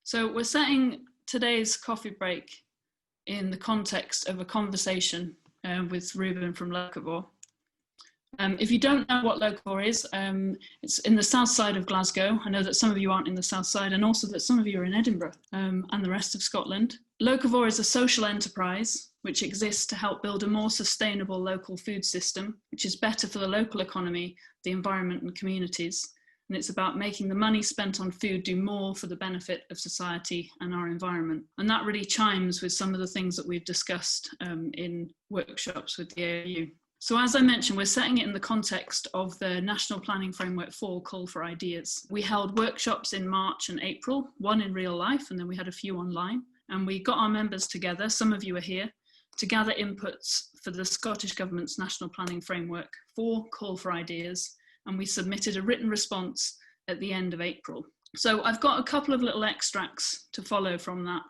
So we're setting today's coffee break in the context of a conversation with Reuben from Locavore. If you don't know what Locavore is, it's in the south side of Glasgow. I know that some of you aren't in the south side, and also that some of you are in Edinburgh and the rest of Scotland. Locavore is a social enterprise which exists to help build a more sustainable local food system, which is better for the local economy, the environment and communities. And it's about making the money spent on food do more for the benefit of society and our environment. And that really chimes with some of the things that we've discussed in workshops with the AoU. So as I mentioned, we're setting it in the context of the National Planning Framework Fall Call for Ideas. We held workshops in March and April, one in real life, and then we had a few online. And we got our members together, some of you are here, to gather inputs for the Scottish Government's National Planning Framework for Call for Ideas. And we submitted a written response at the end of April. So I've got a couple of little extracts to follow from that.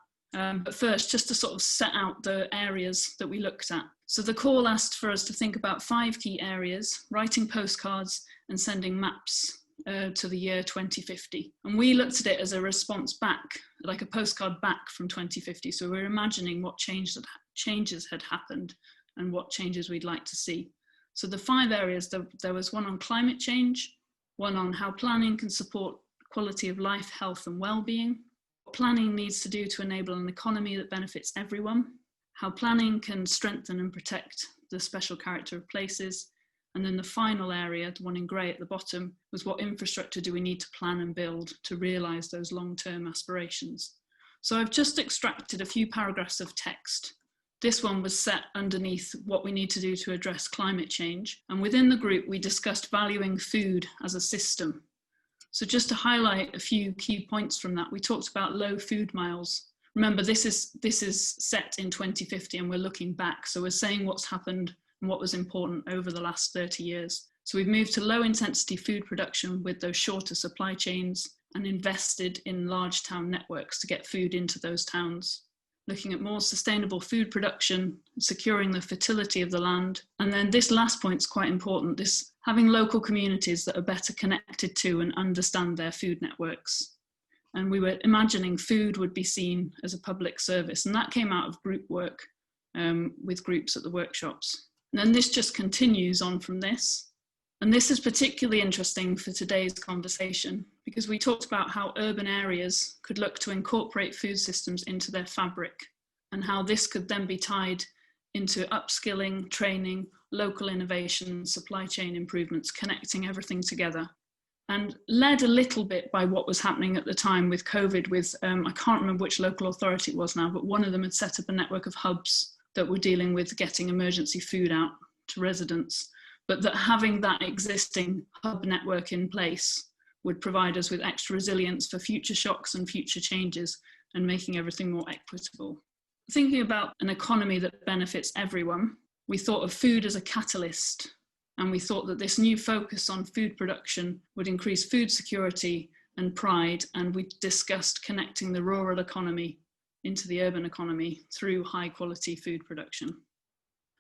But first, just to sort of set out the areas that we looked at. So the call asked for us to think about 5 key areas: writing postcards and sending maps to the year 2050. And we looked at it as a response back, like a postcard back from 2050. So we're imagining what changes had happened and what changes we'd like to see. So the 5 areas, there was one on climate change, one on how planning can support quality of life, health and well-being, what planning needs to do to enable an economy that benefits everyone, how planning can strengthen and protect the special character of places, and then the final area, the one in grey at the bottom, was what infrastructure do we need to plan and build to realise those long-term aspirations. So I've just extracted a few paragraphs of text. This one was set underneath what we need to do to address climate change. And within the group, we discussed valuing food as a system. So just to highlight a few key points from that, we talked about low food miles. Remember, this is set in 2050 and we're looking back. So we're saying what's happened and what was important over the last 30 years. So we've moved to low intensity food production with those shorter supply chains and invested in large town networks to get food into those towns. Looking at more sustainable food production, securing the fertility of the land. And then this last point is quite important, this having local communities that are better connected to and understand their food networks. And we were imagining food would be seen as a public service. And that came out of group work with groups at the workshops. And then this just continues on from this. And this is particularly interesting for today's conversation because we talked about how urban areas could look to incorporate food systems into their fabric and how this could then be tied into upskilling, training, local innovation, supply chain improvements, connecting everything together. And led a little bit by what was happening at the time with COVID with, I can't remember which local authority it was now, but one of them had set up a network of hubs that were dealing with getting emergency food out to residents. But that having that existing hub network in place would provide us with extra resilience for future shocks and future changes and making everything more equitable. Thinking about an economy that benefits everyone, we thought of food as a catalyst, and we thought that this new focus on food production would increase food security and pride, and we discussed connecting the rural economy into the urban economy through high quality food production.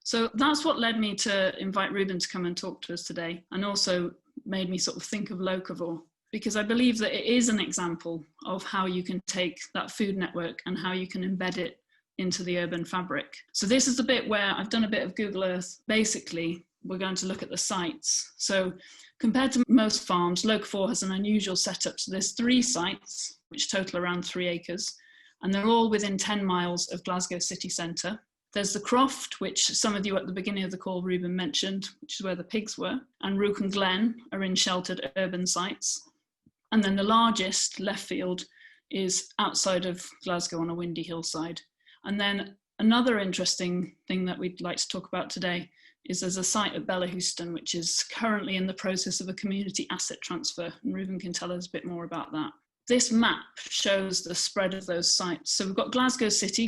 So that's what led me to invite Reuben to come and talk to us today, and also made me sort of think of Locavore, because I believe that it is an example of how you can take that food network and how you can embed it into the urban fabric. So this is the bit where I've done a bit of Google Earth. Basically, we're going to look at the sites. So compared to most farms, Locavore has an unusual setup. So there's 3 sites, which total around 3 acres, and they're all within 10 miles of Glasgow city centre. There's the Croft, which some of you at the beginning of the call, Reuben mentioned, which is where the pigs were, and Reuben Glen are in sheltered urban sites. And then the largest, left field, is outside of Glasgow on a windy hillside. And then another interesting thing that we'd like to talk about today is there's a site at Bellahouston, which is currently in the process of a community asset transfer. And Reuben can tell us a bit more about that. This map shows the spread of those sites. So we've got Glasgow City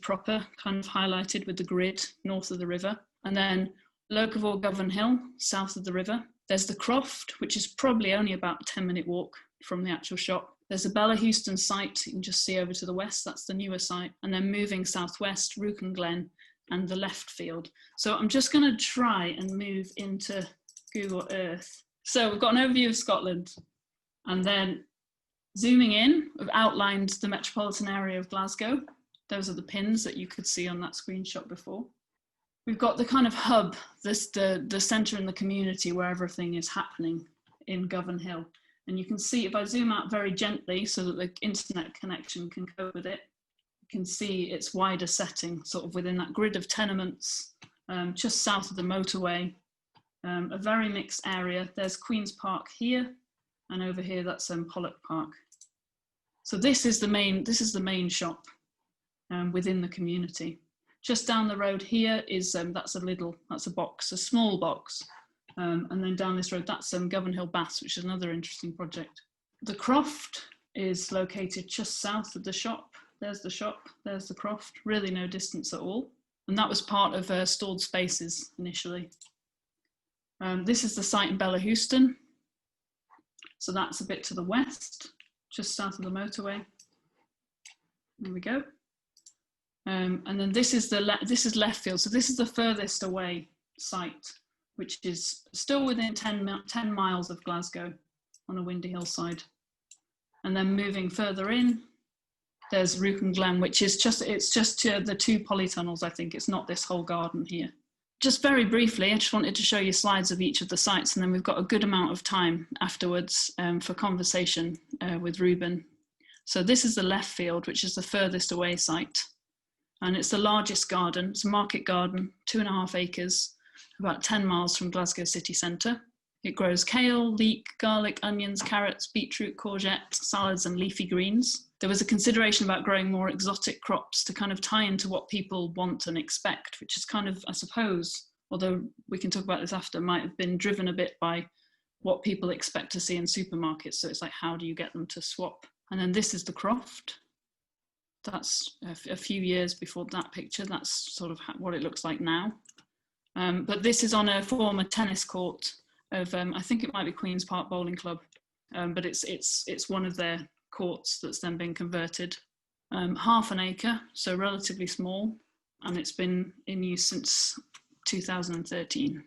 proper, kind of highlighted with the grid north of the river. And then Locavore Govanhill, south of the river. There's the Croft, which is probably only about a 10-minute walk from the actual shop. There's a Bellahouston site, you can just see over to the west, that's the newer site. And then moving southwest, Reuben Glen and the left field. So I'm just gonna try and move into Google Earth. So we've got an overview of Scotland, and then Zooming in, we've outlined the metropolitan area of Glasgow. Those are the pins that you could see on that screenshot before. We've got the kind of hub, the centre in the community where everything is happening in Govan Hill. And you can see, if I zoom out very gently so that the internet connection can cope with it, you can see its wider setting, sort of within that grid of tenements, just south of the motorway, a very mixed area. There's Queen's Park here, and over here that's Pollock Park. So this is the main shop within the community. Just down the road here is that's a box, a small box, and then down this road that's Govan Hill Baths, which is another interesting project. The Croft is located just south of the shop. There's the shop, there's the Croft, really no distance at all, and that was part of stored spaces initially. This is the site in Bellahouston, so that's a bit to the west, just south of the motorway. There we go. And then this is left field. So this is the furthest away site, which is still within 10 miles of Glasgow on a windy hillside. And then moving further in, there's Reuben Glen, which is just the 2 polytunnels, I think. It's not this whole garden here. Just very briefly, I just wanted to show you slides of each of the sites, and then we've got a good amount of time afterwards for conversation with Reuben. So this is the left field, which is the furthest away site. And it's the largest garden. It's a market garden, 2.5 acres, about 10 miles from Glasgow city centre. It grows kale, leek, garlic, onions, carrots, beetroot, courgette, salads and leafy greens. There was a consideration about growing more exotic crops to kind of tie into what people want and expect, which is kind of, I suppose, although we can talk about this after, might have been driven a bit by what people expect to see in supermarkets. So it's like, how do you get them to swap? And then this is the Croft. That's a few years before that picture. That's sort of what it looks like now. But this is on a former tennis court of, I think it might be Queen's Park Bowling Club, but it's one of their courts that's then been converted. 1/2 acre, so relatively small, and it's been in use since 2013.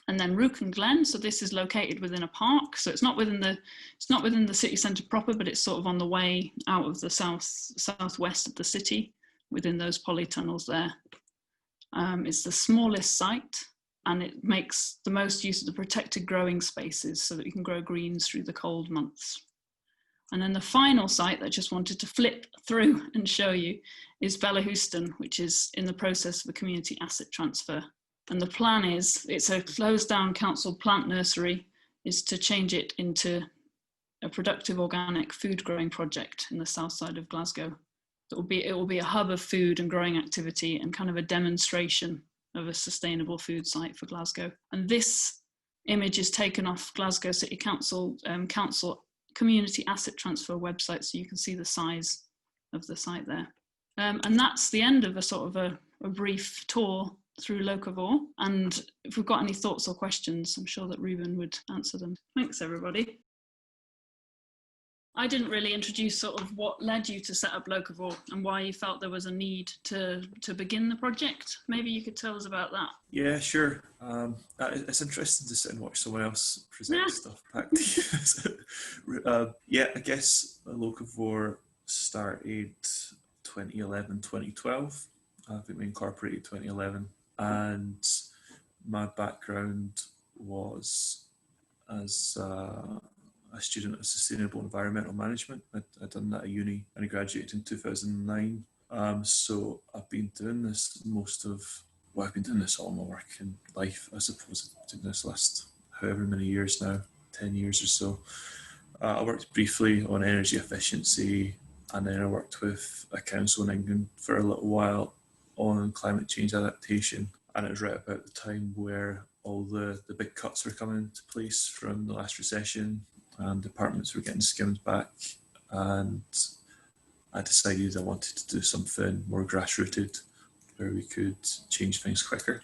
And then Reuben Glen, so this is located within a park, so it's not within the city centre proper, but it's sort of on the way out of the southwest of the city, within those polytunnels there. It's the smallest site, and it makes the most use of the protected growing spaces so that you can grow greens through the cold months. And then the final site that I just wanted to flip through and show you is Bellahouston, which is in the process of a community asset transfer. And the plan is, it's a closed down council plant nursery, is to change it into a productive organic food growing project in the south side of Glasgow. It will be a hub of food and growing activity and kind of a demonstration of a sustainable food site for Glasgow. And this image is taken off Glasgow City Council community asset transfer website, so you can see the size of the site there. And that's the end of a sort of a brief tour through Locavore. And if we've got any thoughts or questions, I'm sure that Reuben would answer them. Thanks, everybody. I didn't really introduce sort of what led you to set up Locavore and why you felt there was a need to begin the project. Maybe you could tell us about that. Yeah, sure. It's interesting to sit and watch someone else present stuff back to you. Yeah, I guess Locavore started 2011, 2012. I think we incorporated 2011. And my background was as a student of sustainable environmental management. I'd done that at uni and I graduated in 2009. So I've been doing this I've been doing this all my working life, I suppose. I've been doing this last however many years now, 10 years or so. I worked briefly on energy efficiency, and then I worked with a council in England for a little while on climate change adaptation. And it was right about the time where all the big cuts were coming into place from the last recession, and departments were getting skimmed back. And I decided I wanted to do something more grassrooted where we could change things quicker.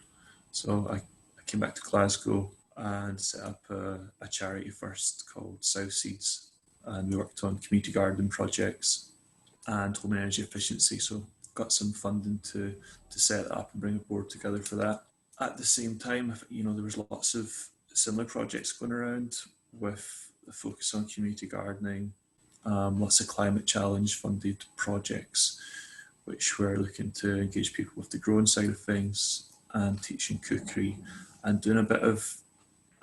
So I came back to Glasgow and set up a charity first called South Seeds. And we worked on community gardening projects and home energy efficiency. So got some funding to set it up and bring a board together for that. At the same time, there was lots of similar projects going around with a focus on community gardening lots of climate challenge funded projects, which we're looking to engage people with the growing side of things and teaching cookery and doing a bit of,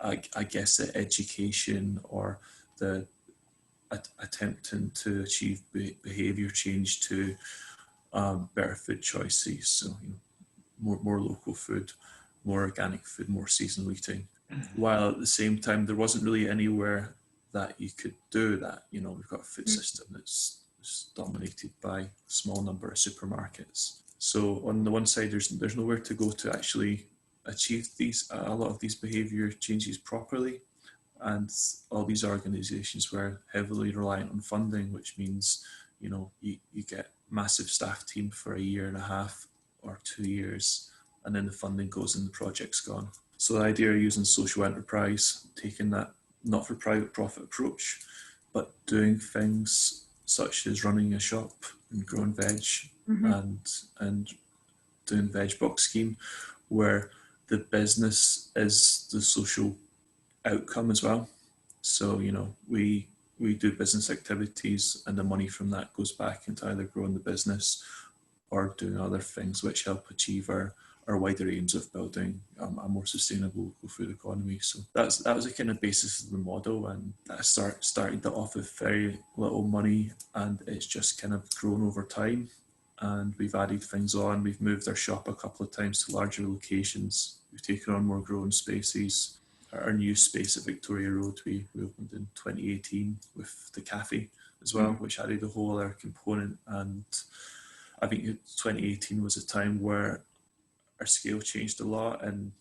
I guess, the education or the attempting to achieve behaviour change to better food choices. So more local food, more organic food, more seasonal eating. While at the same time, there wasn't really anywhere that you could do that. We've got a food system that's dominated by a small number of supermarkets. So on the one side, there's nowhere to go to actually achieve a lot of these behaviour changes properly. And all these organisations were heavily reliant on funding, which means, you get massive staff team for a year and a half or 2 years, and then the funding goes and the project's gone. So the idea of using social enterprise, taking that not for private profit approach, but doing things such as running a shop and growing veg and doing veg box scheme, where the business is the social outcome as well. So we do business activities, and the money from that goes back into either growing the business or doing other things which help achieve our wider aims of building a more sustainable local food economy. So that was the kind of basis of the model, and that started that off with very little money, and it's just kind of grown over time. And we've added things on. We've moved our shop a couple of times to larger locations. We've taken on more growing spaces. Our new space at Victoria Road, we opened in 2018 with the cafe as well, which added a whole other component. And I think 2018 was a time where our scale changed a lot, and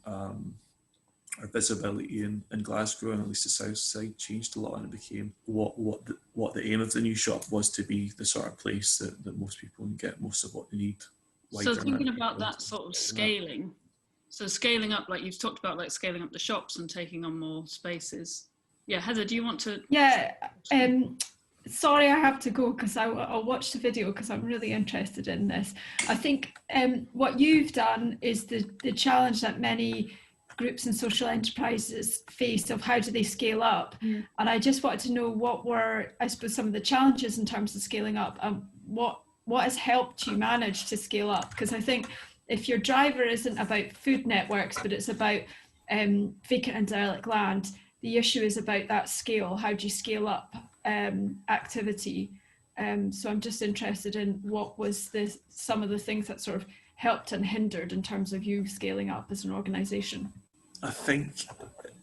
our visibility in Glasgow, and at least the south side, changed a lot, and it became what the aim of the new shop was to be the sort of place that most people can get most of what they need. So thinking about that sort of scaling, so scaling up, like you've talked about, like scaling up the shops and taking on more spaces. Yeah, Heather, do you want to? Yeah, sorry, I have to go because I'll watch the video because I'm really interested in this. I think what you've done is the challenge that many groups and social enterprises face of how do they scale up. And I just wanted to know what were, I suppose, some of the challenges in terms of scaling up, and what has helped you manage to scale up. Because I think if your driver isn't about food networks, but it's about vacant and derelict land, the issue is about that scale. How do you scale up activity? So I'm just interested in what was some of the things that sort of helped and hindered in terms of you scaling up as an organisation. I think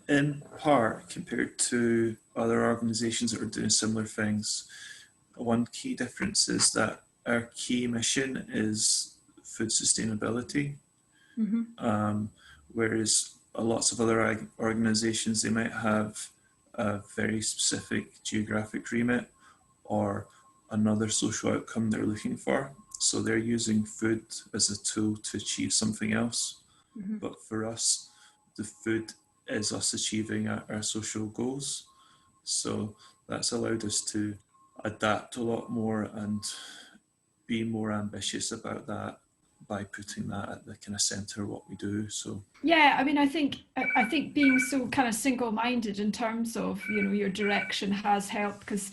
in part, compared to other organisations that are doing similar things, one key difference is that our key mission is food sustainability, whereas lots of other organisations, they might have a very specific geographic remit or another social outcome they're looking for. So they're using food as a tool to achieve something else. But for us, the food is us achieving our social goals. So that's allowed us to adapt a lot more and be more ambitious about that by putting that at the kind of centre of what we do. So yeah, I mean, I think being so kind of single-minded in terms of your direction has helped, because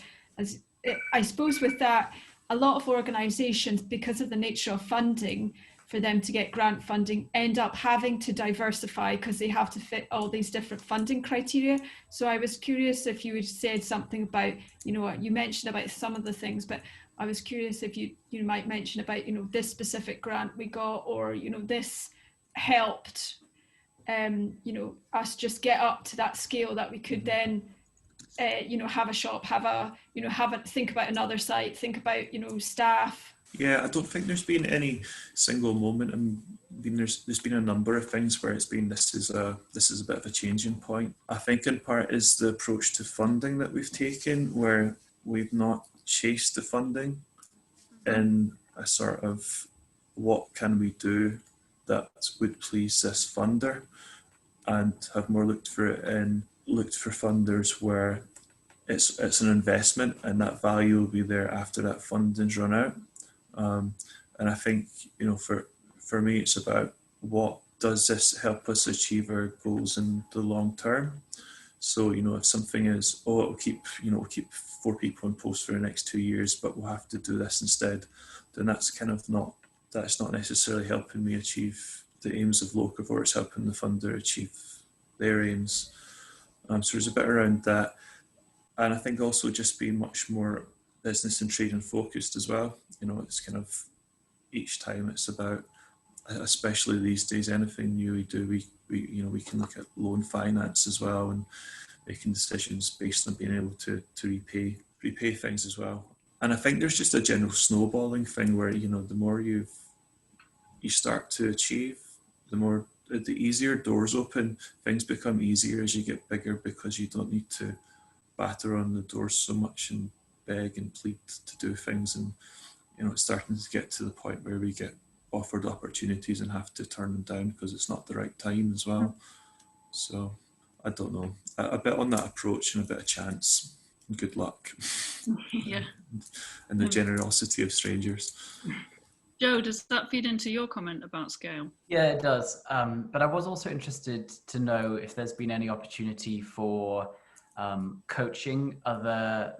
I suppose with that, a lot of organisations, because of the nature of funding, for them to get grant funding, end up having to diversify because they have to fit all these different funding criteria. So I was curious if you had said something about, you mentioned about some of the things, but I was curious if you might mention about, this specific grant we got, or, this helped, us just get up to that scale that we could then, have a shop, think about another site, think about, staff. Yeah, I don't think there's been any single moment. I mean, there's been a number of things where it's been this is a bit of a changing point. I think in part is the approach to funding that we've taken, where we've not chased the funding in a sort of what can we do that would please this funder, and have more looked for funders where it's an investment and that value will be there after that funding's run out. And I think, for me, it's about what does this help us achieve our goals in the long term. So, you know, if something is, oh, it'll keep 4 people in post for the next 2 years, but we'll have to do this instead, then that's not necessarily helping me achieve the aims of Locavore. It's helping the funder achieve their aims. So there's a bit around that. And I think also just being much more business and trading focused as well. You know, it's kind of each time it's about, especially these days, anything new we do, we can look at loan finance as well, and making decisions based on being able to repay things as well. And I think there's just a general snowballing thing where, you know, the more you start to achieve, the easier doors open. Things become easier as you get bigger, because you don't need to batter on the doors so much and beg and plead to do things. And, you know, it's starting to get to the point where we get offered opportunities and have to turn them down because it's not the right time as well. So I don't know, a bit on that approach and a bit of chance and good luck. Yeah. And the generosity of strangers. Joe, does that feed into your comment about scale? Yeah, it does. But I was also interested to know if there's been any opportunity for coaching other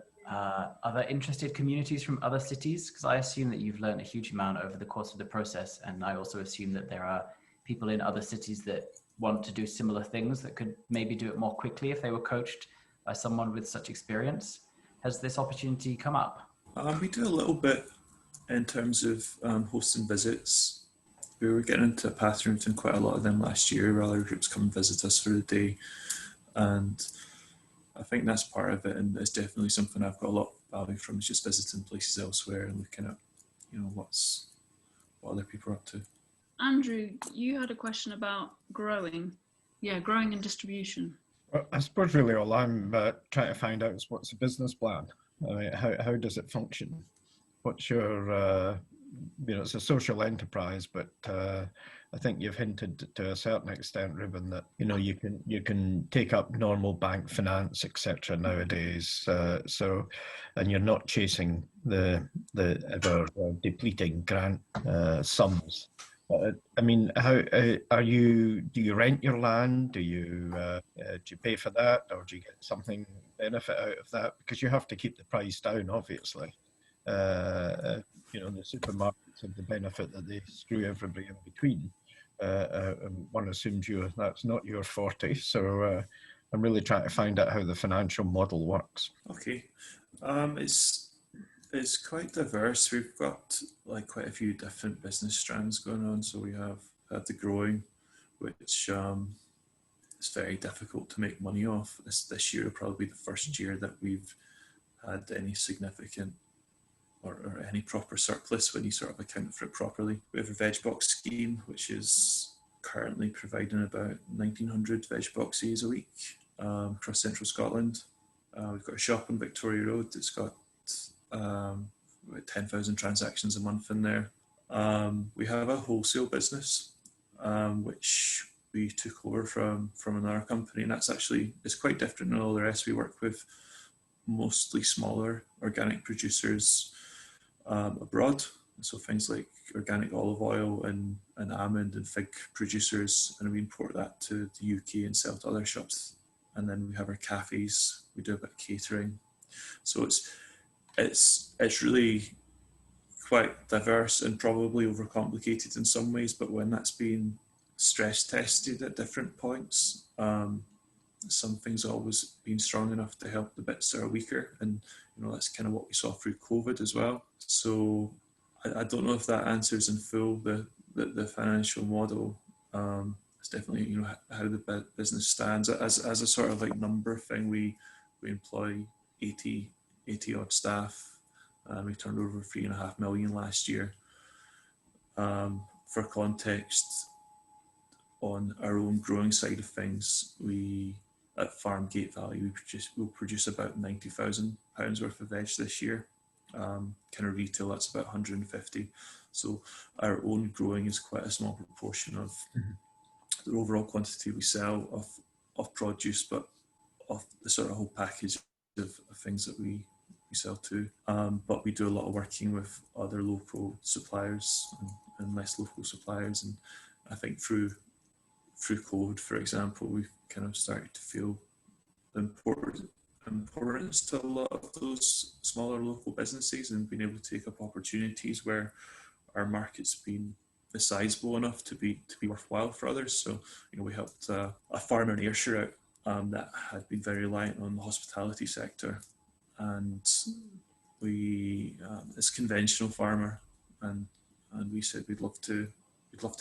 interested communities from other cities, because I assume that you've learned a huge amount over the course of the process, and I also assume that there are people in other cities that want to do similar things that could maybe do it more quickly if they were coached by someone with such experience. Has this opportunity come up? We do a little bit in terms of hosting visits. We were getting into a pattern doing quite a lot of them last year, where other groups come and visit us for the day, and I think that's part of it, and it's definitely something I've got a lot of value from, is just visiting places elsewhere and looking at, you know, what other people are up to. Andrew, you had a question about growing and distribution. Well, I suppose really all I'm trying to find out is, what's the business plan? I mean, how does it function? What's your, you know, it's a social enterprise, but I think you've hinted to a certain extent, Reuben, that, you know, you can take up normal bank finance, etc. nowadays. So, and you're not chasing the ever depleting grant sums. I mean, how do you rent your land? Do you pay for that, or do you get something benefit out of that? Because you have to keep the price down, obviously. You know, the supermarkets have the benefit that they screw everybody in between. One assumes that's not your forte. So I'm really trying to find out how the financial model works. Okay, it's quite diverse. We've got like quite a few different business strands going on. So we have the growing, which is very difficult to make money off. This year will probably be the first year that we've had any significant or any proper surplus when you sort of account for it properly. We have a veg box scheme, which is currently providing about 1,900 veg boxes a week across central Scotland. We've got a shop on Victoria Road that's got about 10,000 transactions a month in there. We have a wholesale business, which we took over from another company, and it's quite different than all the rest. We work with mostly smaller organic producers abroad, so things like organic olive oil and almond and fig producers, and we import that to the UK and sell to other shops. And then we have our cafes. We do a bit of catering, so it's really quite diverse and probably overcomplicated in some ways. But when that's been stress tested at different points, some things always been strong enough to help the bits that are weaker, and you know, that's kind of what we saw through COVID as well. So I don't know if that answers in full the financial model. It's definitely, you know, how the business stands as a sort of like number thing. We employ 80 odd staff. We turned over 3.5 million last year. For context, on our own growing side of things, we at farm gate value we'll produce about £90,000 worth of veg this year. Kind of retail, that's about 150. So our own growing is quite a small proportion of the overall quantity we sell of produce, but of the sort of whole package of things that we sell too. But we do a lot of working with other local suppliers and less local suppliers, and I think through COVID, for example, we've kind of started to feel importance to a lot of those smaller local businesses and being able to take up opportunities where our market's been sizable enough to be worthwhile for others. So, we helped a farmer in Ayrshire out that had been very reliant on the hospitality sector, and we it's a conventional farmer, and we said we'd love to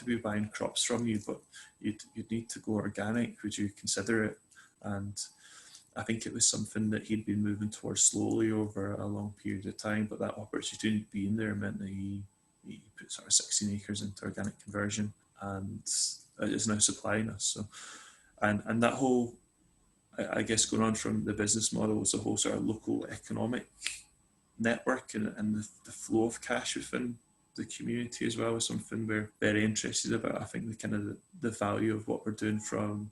be buying crops from you, but you'd need to go organic. Would you consider it? And I think it was something that he'd been moving towards slowly over a long period of time, but that opportunity being there meant that he put sort of 16 acres into organic conversion, and is now supplying us. So, and that whole, I guess, going on from the business model was a whole sort of local economic network, and the flow of cash within the community as well is something we're very interested about. I think the value of what we're doing from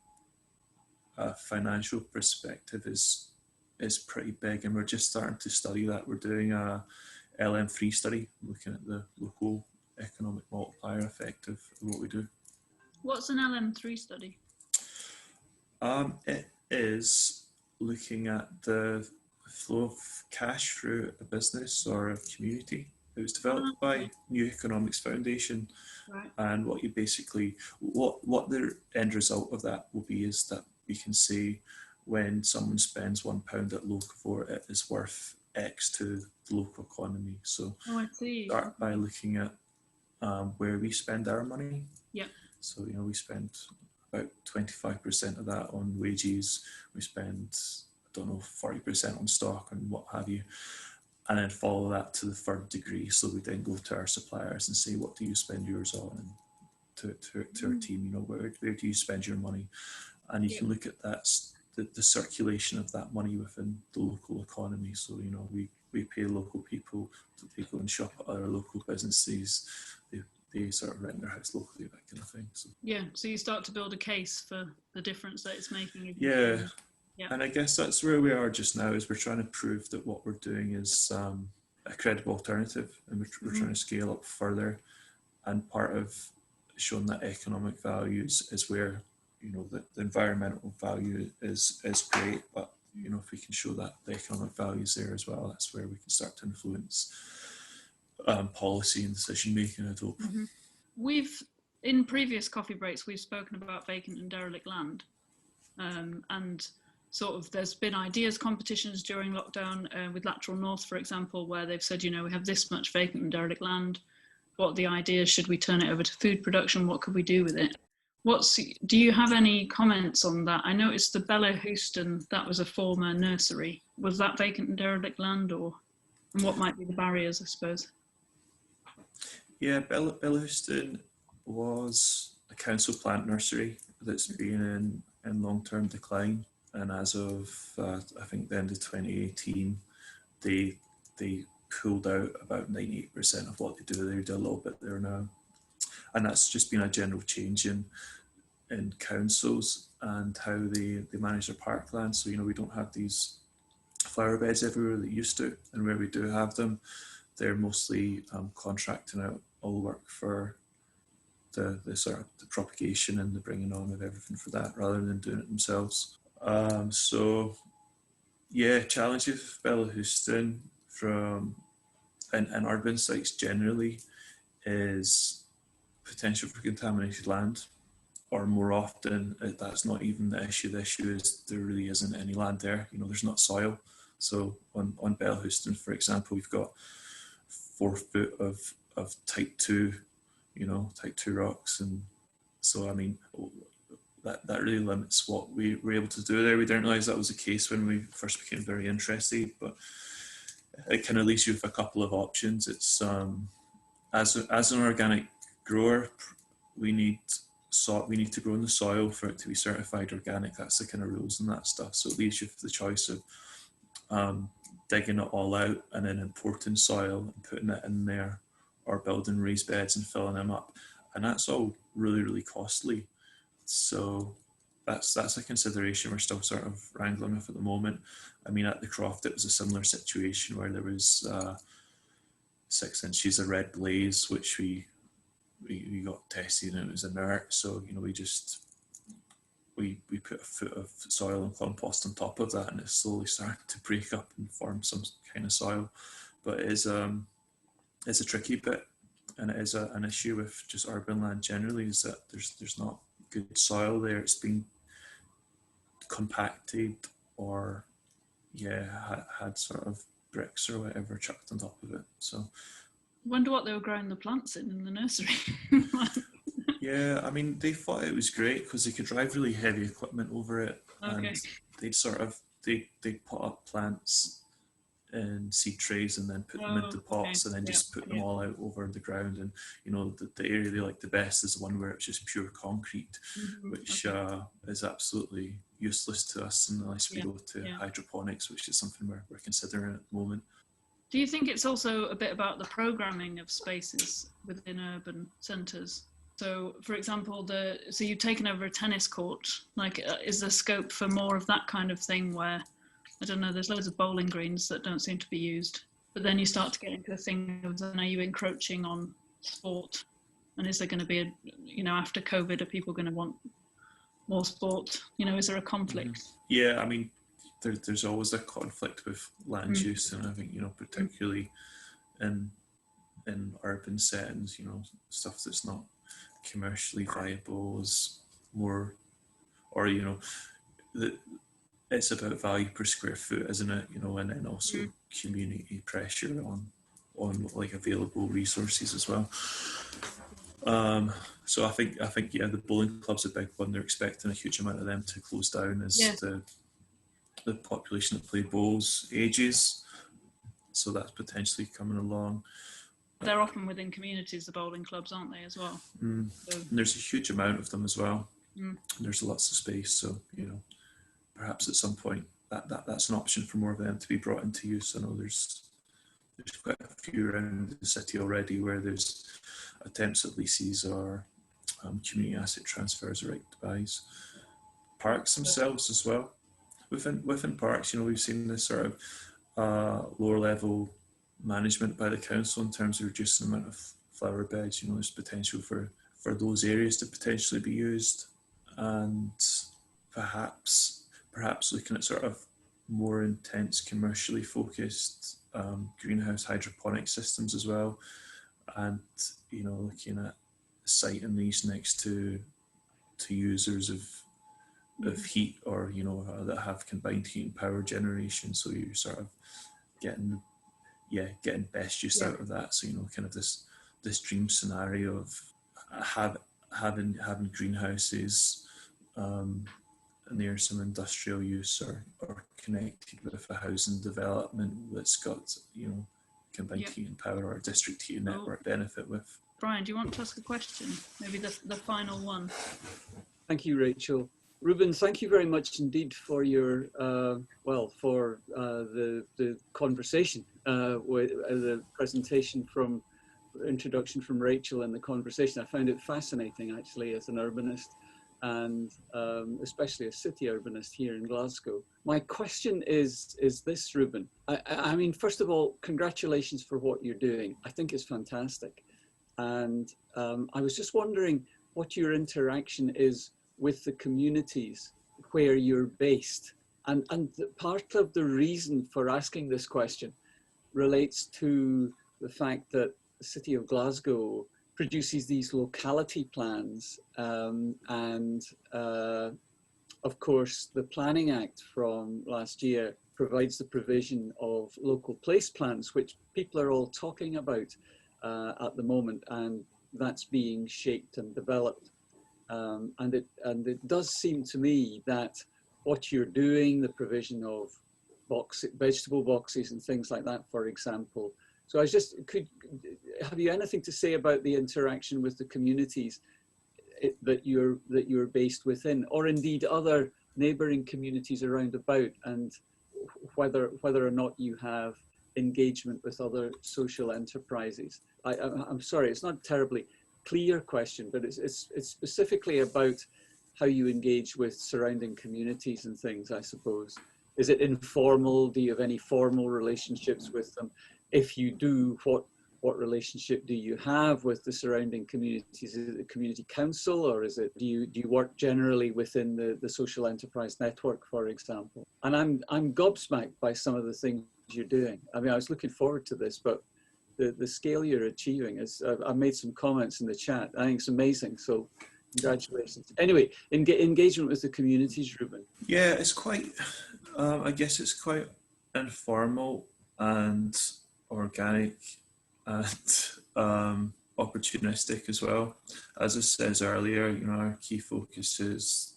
a financial perspective is pretty big, and we're just starting to study that. We're doing a LM3 study looking at the local economic multiplier effect of what we do. What's an LM3 study? It is looking at the flow of cash through a business or a community. It was developed by New Economics Foundation, right. And what the end result of that will be is that we can say when someone spends £1 at Locavore, it is worth X to the local economy. So I see. Start by looking at where we spend our money. Yeah. So we spend about 25% of that on wages. We spend 40% on stock and what have you, and then follow that to the third degree. So we then go to our suppliers and say, what do you spend yours on? And to our team, where do you spend your money? And you can look at that, the circulation of that money within the local economy. So, we pay local people to they go and shop at other local businesses. They sort of rent their house locally, that kind of thing. So you start to build a case for the difference that it's making. Yeah. And I guess that's where we are just now, is we're trying to prove that what we're doing is a credible alternative, and we're trying to scale up further. And part of showing that economic value is where, the environmental value is great, but if we can show that the economic value is there as well, that's where we can start to influence policy and decision making, I hope. We've, in previous coffee breaks, we've spoken about vacant and derelict land, and sort of there's been ideas competitions during lockdown with Lateral North, for example, where they've said, we have this much vacant and derelict land. What are the ideas? Should we turn it over to food production? What could we do with it? Do you have any comments on that? I noticed the Bellahouston, that was a former nursery. Was that vacant and derelict land, and what might be the barriers, I suppose? Yeah, Bellahouston was a council plant nursery that's been in long-term decline. And as of, I think, the end of 2018, they pulled out about 98% of what they do. They do a little bit there now. And that's just been a general change in councils and how they manage their parkland. So, we don't have these flower beds everywhere that used to. And where we do have them, they're mostly contracting out all the work for the sort of the propagation and the bringing on of everything for that, rather than doing it themselves. So yeah, challenges with Bellahouston and urban sites generally is potential for contaminated land, or more often that's not even the issue. The issue is there really isn't any land there. There's not soil. So on Bellahouston, for example, we've got 4 foot of type 2, type 2 rocks, and so that really limits what we were able to do there. We didn't realise that was the case when we first became very interested, but it kind of leaves you with a couple of options. It's as an organic grower, we need to grow in the soil for it to be certified organic. That's the kind of rules and that stuff. So it leaves you with the choice of digging it all out and then importing soil and putting it in there, or building raised beds and filling them up, and that's all really, really costly. So that's a consideration we're still sort of wrangling with at the moment. At the Croft, it was a similar situation where there was 6 inches of red blaze, which we got tested and it was inert. So we we put a foot of soil and compost on top of that, and it's slowly starting to break up and form some kind of soil. But it's a tricky bit, and it is an issue with just urban land generally, is that there's not good soil there. It's been compacted, or had sort of bricks or whatever chucked on top of it. So wonder what they were growing the plants in the nursery. yeah, I mean, they thought it was great because they could drive really heavy equipment over it, Okay. and they'd sort of they put up plants in seed trays and then put them into pots, and then just put them all out over the ground. And you know, the area they like the best is the one where it's just pure concrete, which is absolutely useless to us unless we go to hydroponics, which is something we're considering at the moment. Do you think it's also a bit about the programming of spaces within urban centres? So, for example, so you've taken over a tennis court. Like, is there scope for more of that kind of thing where, I don't know, there's loads of bowling greens that don't seem to be used, but then you start to get into the thing of, are you encroaching on sport? And is there going to be after COVID, are people going to want more sport? You know, is there a conflict? Yeah, I mean, there's always a conflict with land use, and I think, you know, particularly in urban settings, you know, stuff that's not commercially viable is more, or you know, it's about value per square foot, isn't it? You know, and then also community pressure on like available resources as well. So I think the bowling club's a big one. They're expecting a huge amount of them to close down as the population that play bowls ages. So that's potentially coming along. They're often within communities, the bowling clubs, aren't they, as well? So. And there's a huge amount of them as well. There's lots of space, so you know, perhaps at some point that's an option for more of them to be brought into use. I know there's quite a few around the city already where there's attempts at leases or community asset transfers or right to buys. Parks themselves as well. Within parks, you know, we've seen this sort of lower level management by the council in terms of reducing the amount of flower beds. You know, there's potential for those areas to potentially be used, and perhaps looking at sort of more intense commercially focused greenhouse hydroponic systems as well, and you know, looking at siting these next to users of heat, or you know, that have combined heat and power generation, so you're sort of getting best use out of that. So you know, kind of this dream scenario of having greenhouses near some industrial use or connected with a housing development that's got, you know, combined heat and power or district heating network benefit with. Brian, do you want to ask a question? Maybe the final one. Thank you, Rachel. Reuben, thank you very much indeed for your the conversation, with the presentation introduction from Rachel and the conversation. I found it fascinating, actually, as an urbanist, and especially a city urbanist here in Glasgow. My question is this, Reuben. I mean, first of all, congratulations for what you're doing. I think it's fantastic. And I was just wondering what your interaction is with the communities where you're based. And part of the reason for asking this question relates to the fact that the City of Glasgow produces these locality plans, and of course the Planning Act from last year provides the provision of local place plans, which people are all talking about at the moment, and that's being shaped and developed. And it does seem to me that what you're doing, the provision of vegetable boxes and things like that, for example. So I was just, have you anything to say about the interaction with the communities that you're based within, or indeed other neighbouring communities around about, and whether or not you have engagement with other social enterprises? I'm sorry, it's not a terribly clear question, but it's specifically about how you engage with surrounding communities and things, I suppose. Is it informal? Do you have any formal relationships with them? If you do, what relationship do you have with the surrounding communities? Is it a community council, or is it, do you work generally within the social enterprise network, for example? And I'm gobsmacked by some of the things you're doing. I mean, I was looking forward to this, but the scale you're achieving is, I've made some comments in the chat. I think it's amazing. So congratulations. Anyway, engagement with the communities, Reuben. Yeah, it's quite, I guess it's quite informal and organic and opportunistic as well. As I said earlier, you know, our key focus is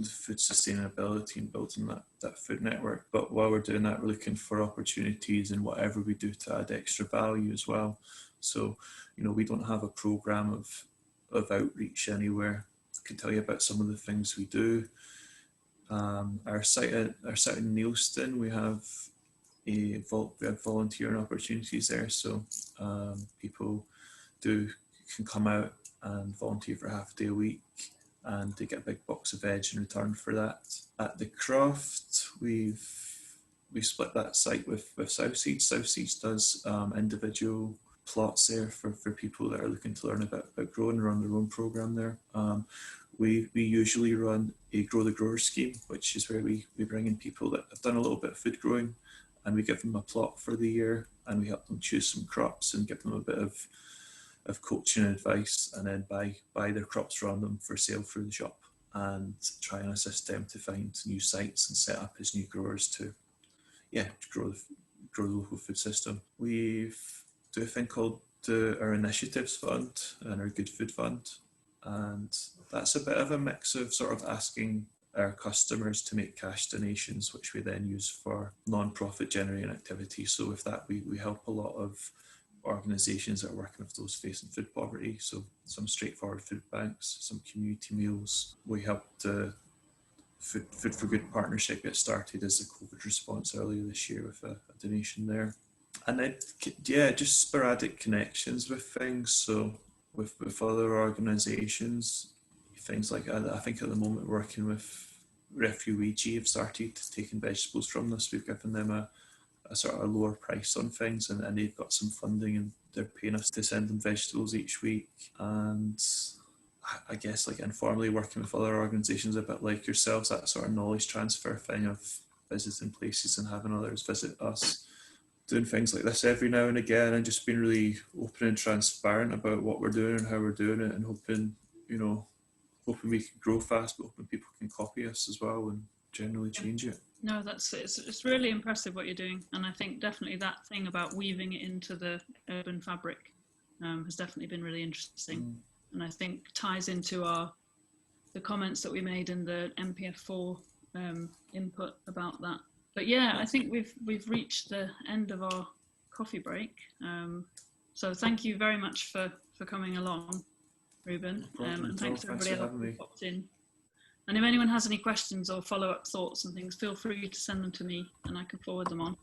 food sustainability and building that food network. But while we're doing that, we're looking for opportunities in whatever we do to add extra value as well. So, you know, we don't have a program of outreach anywhere. I can tell you about some of the things we do. Our site in Neilston, we have volunteering opportunities there, so people can come out and volunteer for half a day a week, and they get a big box of veg in return for that. At the Croft, we split that site with South Seeds. South Seeds does individual plots there for people that are looking to learn about growing, run their own program there. We usually run a Grow the Grower scheme, which is where we bring in people that have done a little bit of food growing, and we give them a plot for the year, and we help them choose some crops and give them a bit of coaching and advice, and then buy their crops from them for sale through the shop, and try and assist them to find new sites and set up as new growers to grow the local food system. We do a thing called our Initiatives Fund and our Good Food Fund, and that's a bit of a mix of sort of asking our customers to make cash donations, which we then use for non-profit generating activities. So with that, we help a lot of organisations that are working with those facing food poverty. So some straightforward food banks, some community meals. We helped the Food for Good partnership get started as a COVID response earlier this year with a donation there. And then, yeah, just sporadic connections with things. So with other organisations, things like, I think at the moment working with Refugee have started taking vegetables from us. We've given them a sort of lower price on things, and they've got some funding, and they're paying us to send them vegetables each week. And I guess like informally working with other organisations a bit like yourselves, that sort of knowledge transfer thing of visiting places and having others visit us, doing things like this every now and again, and just being really open and transparent about what we're doing and how we're doing it, and hoping we can grow fast, but hoping people can copy us as well and generally change it. No, it's really impressive what you're doing, and I think definitely that thing about weaving it into the urban fabric has definitely been really interesting, and I think ties into the comments that we made in the MPF4 input about that. But yeah, I think we've reached the end of our coffee break. So thank you very much for coming along, Reuben, and thanks to everybody else who popped in. And if anyone has any questions or follow-up thoughts and things, feel free to send them to me and I can forward them on.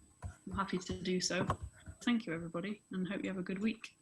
I'm happy to do so. Thank you, everybody, and hope you have a good week.